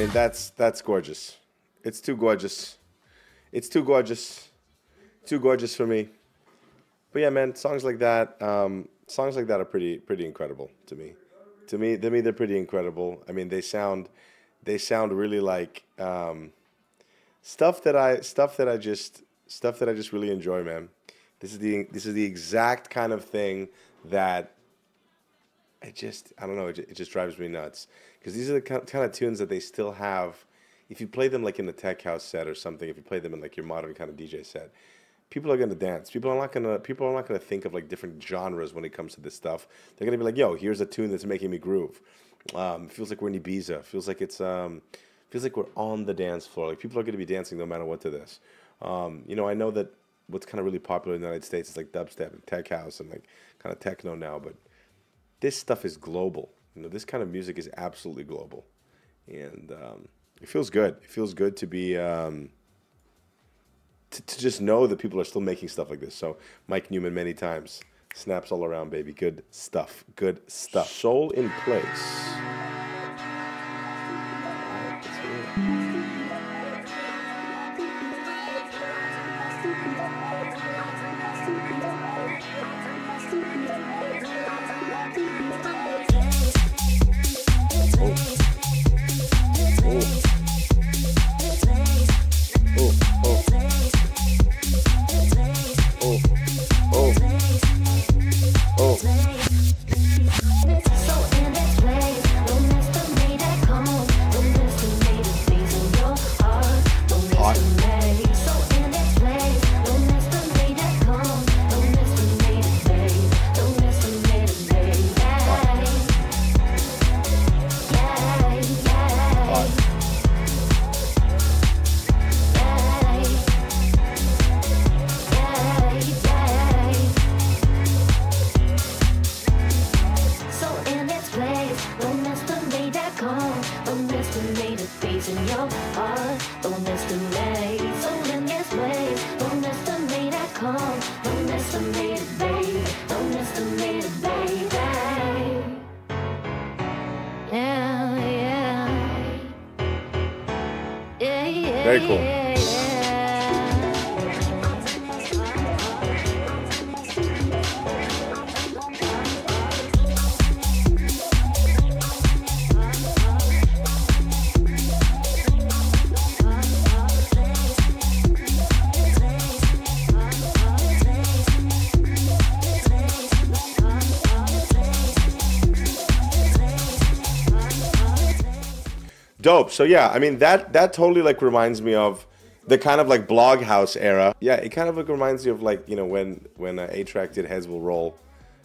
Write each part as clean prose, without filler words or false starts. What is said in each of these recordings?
mean, that's gorgeous. It's too gorgeous. It's too gorgeous. Too gorgeous for me. But yeah, man, songs like that are pretty incredible to me. To me, they're pretty incredible. I mean, they sound really like stuff that I just really enjoy, man. This is the exact kind of thing that I don't know, it just drives me nuts. Because these are the kind of tunes that they still have. If you play them like in the tech house set or something, if you play them in like your modern kind of DJ set, people are gonna dance. People are not gonna think of like different genres when it comes to this stuff. They're gonna be like, yo, here's a tune that's making me groove. It feels like we're in Ibiza. Feels like we're on the dance floor. Like people are gonna be dancing no matter what to this. I know that what's kind of really popular in the United States is like dubstep and tech house and like kind of techno now, but this stuff is global. This kind of music is absolutely global, and it feels good. It feels good to be to just know that people are still making stuff like this. So Mike Newman many times, snaps all around, baby. Good stuff. Good stuff. Soul in place. Very cool. Dope. So yeah, I mean that totally like reminds me of the kind of like blog house era. Yeah, it kind of like reminds you of like when A-Track did Heads Will Roll.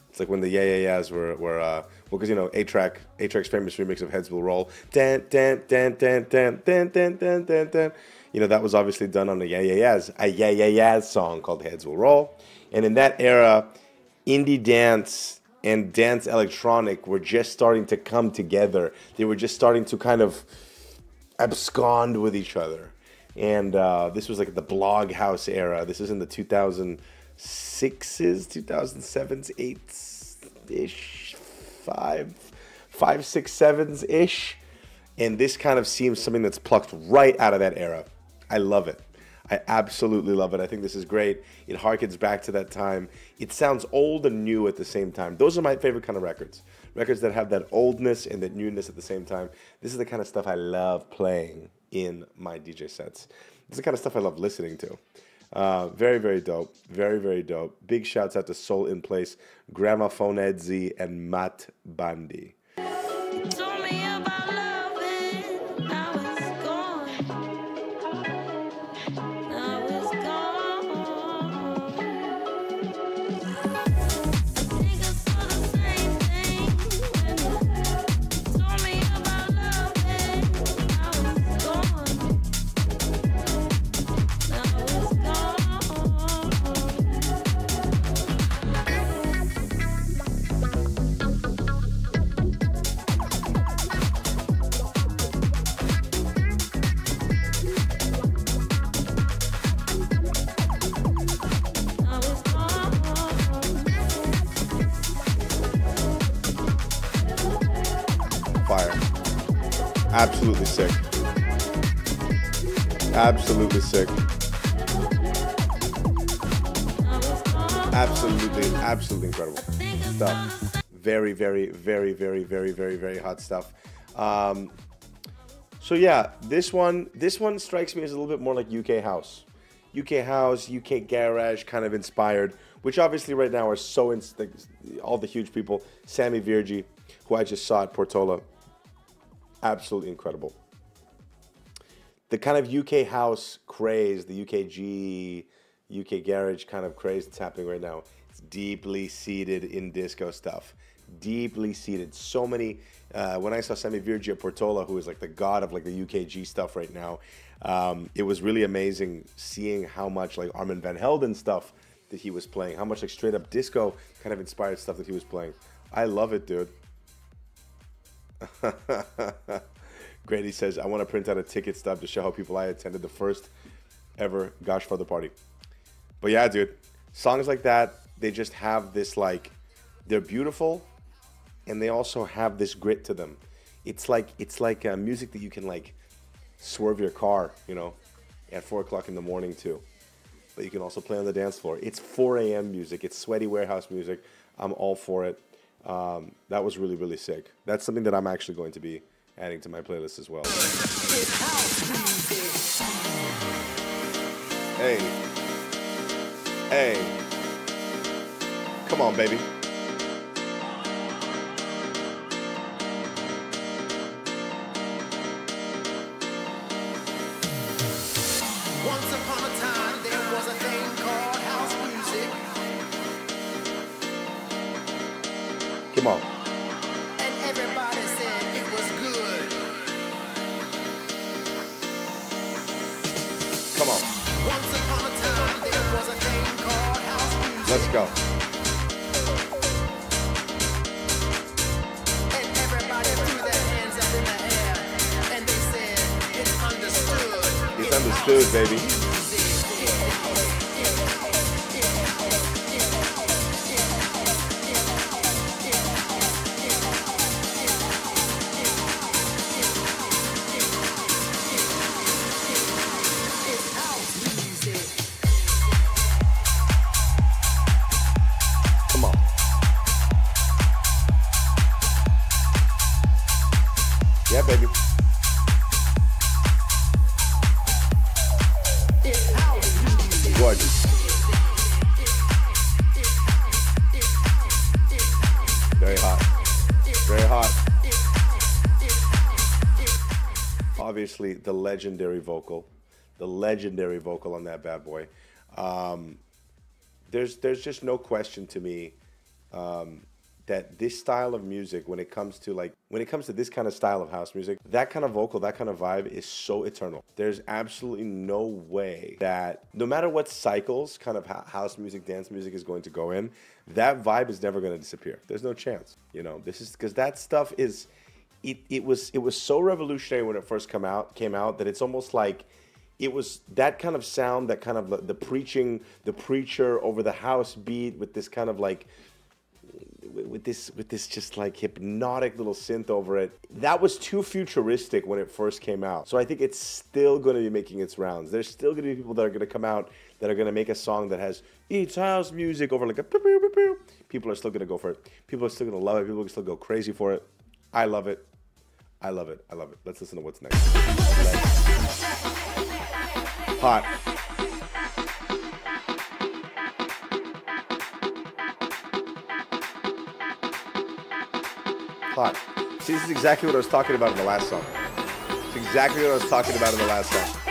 It's like when the Yeah Yeah Yeahs were well, because A-Track's famous remix of Heads Will Roll. Dan dan dan dan dan dan dan dan dan dan. That was obviously done on the Yeah Yeah Yeahs, a Yeah Yeah Yeahs song called Heads Will Roll. And in that era, indie dance and dance electronic were just starting to come together. They were just starting to kind of abscond with each other. And this was like the blog house era. This is in the 2006s, 2007s, 8s-ish, 5, 6, 7s-ish. And this kind of seems something that's plucked right out of that era. I love it. I absolutely love it. I think this is great. It harkens back to that time. It sounds old and new at the same time. Those are my favorite kind of records. Records that have that oldness and that newness at the same time. This is the kind of stuff I love playing in my DJ sets. This is the kind of stuff I love listening to. Very, very dope. Very, very dope. Big shouts out to Soul in Place, Gramophone Edzi, and Matt Bandi. Told me about loving, now it's gone. Now it's gone. Think I saw the same thing. Told me about loving, now it's gone. Now it's gone. Fire. Absolutely sick. Absolutely sick. Absolutely incredible stuff. Very, very, very, very, very, very, very hot stuff. So yeah, this one strikes me as a little bit more like UK house, UK garage kind of inspired, which obviously right now are so all the huge people. Sammy Virgi, who I just saw at Portola, absolutely incredible. The kind of UK house craze, the UKG, UK garage kind of craze that's happening right now, it's deeply seated in disco stuff. Deeply seated. So many, when I saw Sammy Virgi at Portola, who is like the god of like the UKG stuff right now, it was really amazing seeing how much like Armin van Helden stuff that he was playing, how much like straight up disco kind of inspired stuff that he was playing. I love it, dude. Grady says, I want to print out a ticket stub to show how people I attended the first ever Godfather party. But yeah, dude, songs like that, they just have this like, they're beautiful, and they also have this grit to them. It's like music that you can like swerve your car, you know, at 4 o'clock in the morning too. But you can also play on the dance floor. It's 4 a.m. music. It's sweaty warehouse music. I'm all for it. That was really, really sick. That's something that I'm actually going to be adding to my playlist as well. Hey. Hey. Come on, baby. Once upon a time, there was a thing called house music. Come on. And everybody said it was good. Come on. Once upon a time, there was a thing called house music. Let's go. And everybody threw their hands up in the air. And they said, it's understood. It's understood, baby. Come on. Yeah, baby. Gorgeous. Very hot. Very hot. Obviously, the legendary vocal on that bad boy. There's just no question to me that this style of music, when it comes to this kind of style of house music, that kind of vocal, that kind of vibe is so eternal. There's absolutely no way that, no matter what cycles kind of house music, dance music is going to go in, that vibe is never going to disappear. There's no chance. You know, this is because that stuff is, it was so revolutionary when it first came out that it's almost like it was that kind of sound, that kind of the preacher over the house beat with this kind of like, with this just like hypnotic little synth over it. That was too futuristic when it first came out. So I think it's still going to be making its rounds. There's still going to be people that are going to come out that are going to make a song that has it's house music over like a pew, pew, pew, pew. People are still going to go for it. People are still going to love it. People are still go crazy for it. I love it. I love it. I love it. Let's listen to what's next. Hot. Hot. See, this is exactly what I was talking about in the last song. It's exactly what I was talking about in the last song.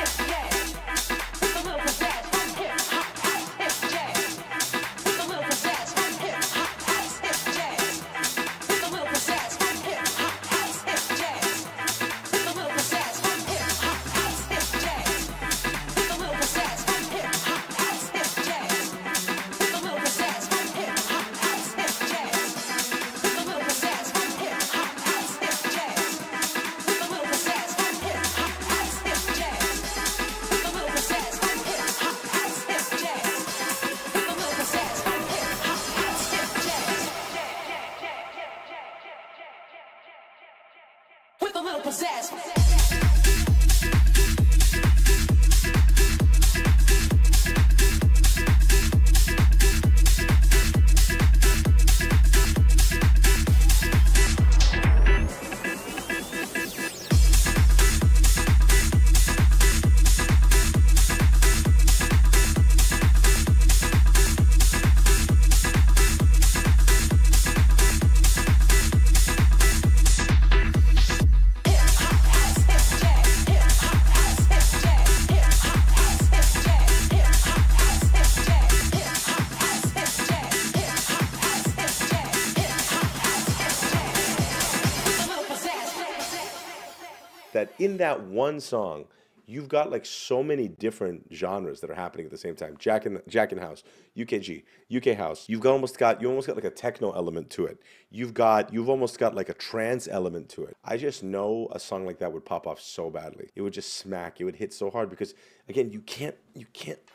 that in that one song, you've got like so many different genres that are happening at the same time. Jackin house, UKG, UK house. You almost got like a techno element to it. You've almost got like a trance element to it. I just know a song like that would pop off so badly. It would just smack. It would hit so hard because again, you can't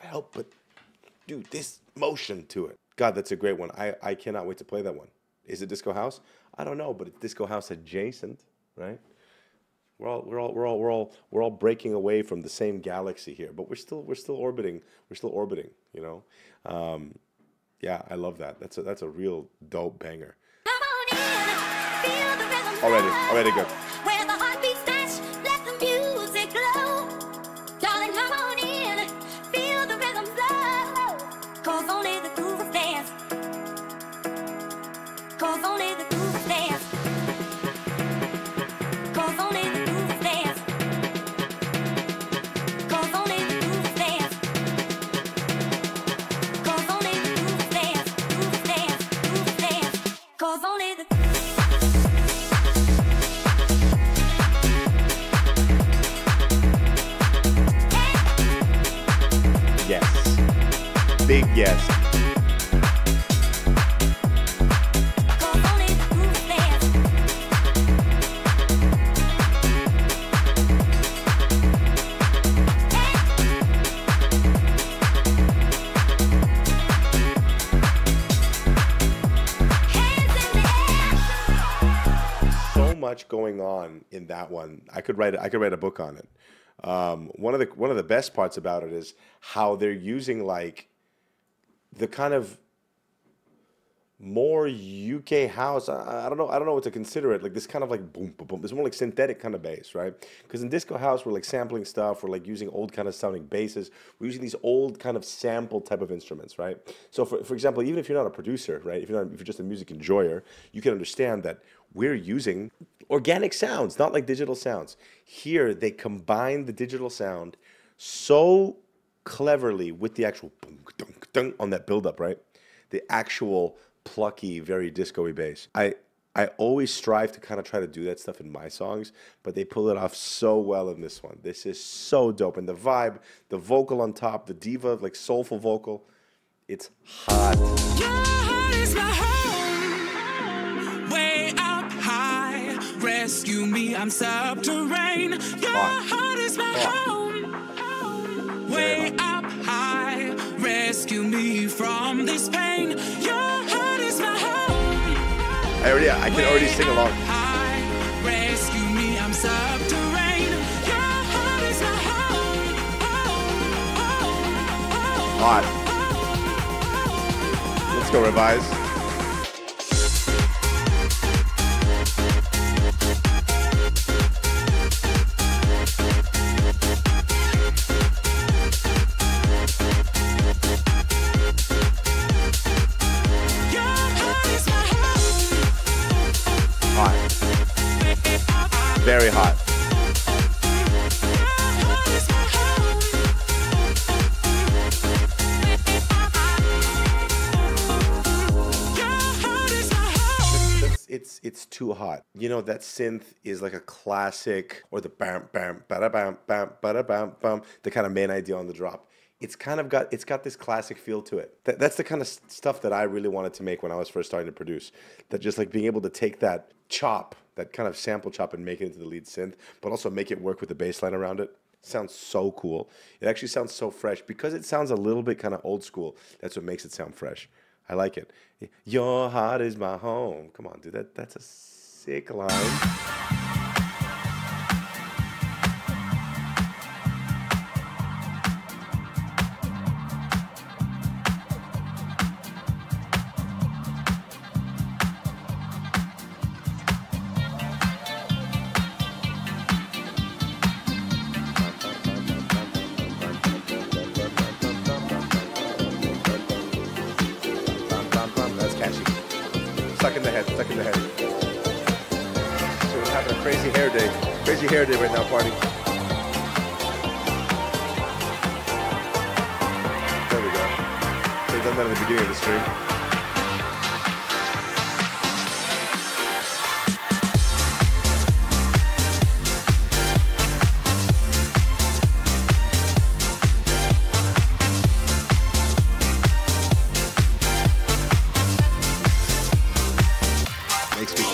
help but do this motion to it. God, that's a great one. I cannot wait to play that one. Is it disco house? I don't know, but it's disco house adjacent, right? We're all breaking away from the same galaxy here, but we're still orbiting. We're still orbiting, you know. Yeah, I love that. That's a real dope banger. Already good. Where the heartbeats dash, let the music glow. Darling, come on in, feel the rhythm flow. 'Cause only the groove dance. 'Cause only the groove dance. 'Cause only the groove dance. 'Cause only the groove dance. 'Cause only the groove dance. Groove dance. Groove dance. 'Cause only the Yes. Big yes. So much going on in that one. I could write a book on it. One of the best parts about it is how they're using like the kind of more UK house. I don't know what to consider it. Like this kind of like boom boom boom. It's more like synthetic kind of bass, right? Because in disco house we're like sampling stuff. We're like using old kind of sounding basses. We're using these old kind of sample type of instruments, right? So for example, even if you're not a producer, right? If you're just a music enjoyer, you can understand that we're using organic sounds, not like digital sounds. Here they combine the digital sound so cleverly with the actual boom dunk dunk on that build-up, right? The actual plucky, very disco-y bass. I always strive to kind of try to do that stuff in my songs, but they pull it off so well in this one. This is so dope. And the vibe, the vocal on top, the diva, like soulful vocal, it's hot. Your heart is my home, way up high. Rescue me, I'm subterranean. Your heart is my home, way up high. Rescue me from this pain. Your heart is my home. I can already sing along. High. Rescue me, I'm subterranean. Your heart is my home. Hot. Let's go, revise. Very hot. It's too hot. You know, that synth is like a classic, or the bam bam bada bam bam bada bam bam, the kind of main idea on the drop. It's got this classic feel to it. That's the kind of stuff that I really wanted to make when I was first starting to produce. That just like being able to take that chop, that kind of sample chop, and make it into the lead synth, but also make it work with the bass line around it. Sounds so cool. It actually sounds so fresh because it sounds a little bit kind of old school. That's what makes it sound fresh. I like it. Your heart is my home. Come on, dude. That's a sick line. Stuck in the head. So we're having a crazy hair day right now, party. There we go. They've done that at the beginning of the stream.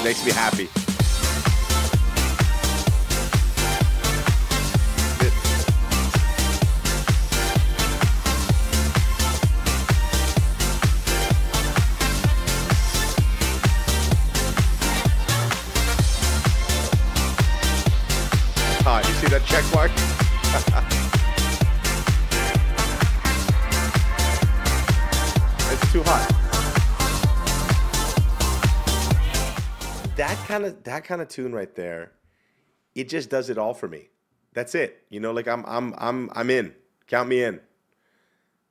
makes me happy. Ah, you see that check mark? It's too hot. That kind of tune right there, it just does it all for me. That's it. You know, like I'm in. Count me in.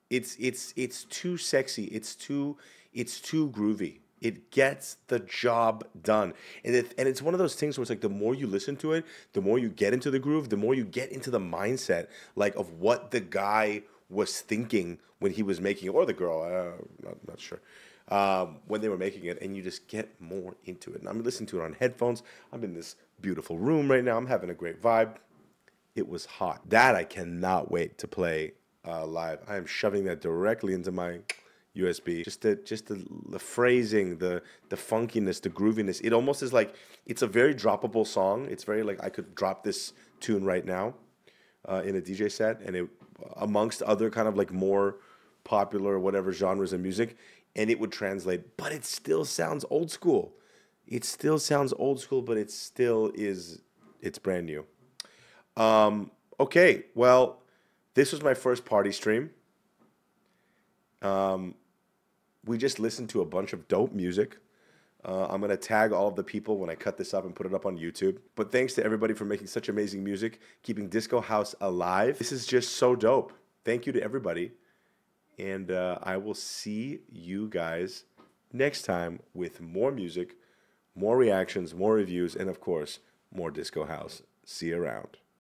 It's too sexy. It's too groovy. It gets the job done. And it's one of those things where it's like the more you listen to it, the more you get into the groove, the more you get into the mindset like of what the guy was thinking when he was making it, or the girl, not sure, when they were making it, and you just get more into it. And I'm listening to it on headphones. I'm in this beautiful room right now. I'm having a great vibe. It was hot. That I cannot wait to play live. I am shoving that directly into my USB. Just the phrasing, the funkiness, the grooviness. It almost is like, it's a very droppable song. It's very like I could drop this tune right now in a DJ set, and it amongst other kind of like more popular whatever genres of music, and it would translate, but it still sounds old school. It still sounds old school, but it still is, it's brand new. Okay, well, this was my first party stream. We just listened to a bunch of dope music. I'm going to tag all of the people when I cut this up and put it up on YouTube. But thanks to everybody for making such amazing music, keeping Disco House alive. This is just so dope. Thank you to everybody. And I will see you guys next time with more music, more reactions, more reviews, and of course, more Disco House. See you around.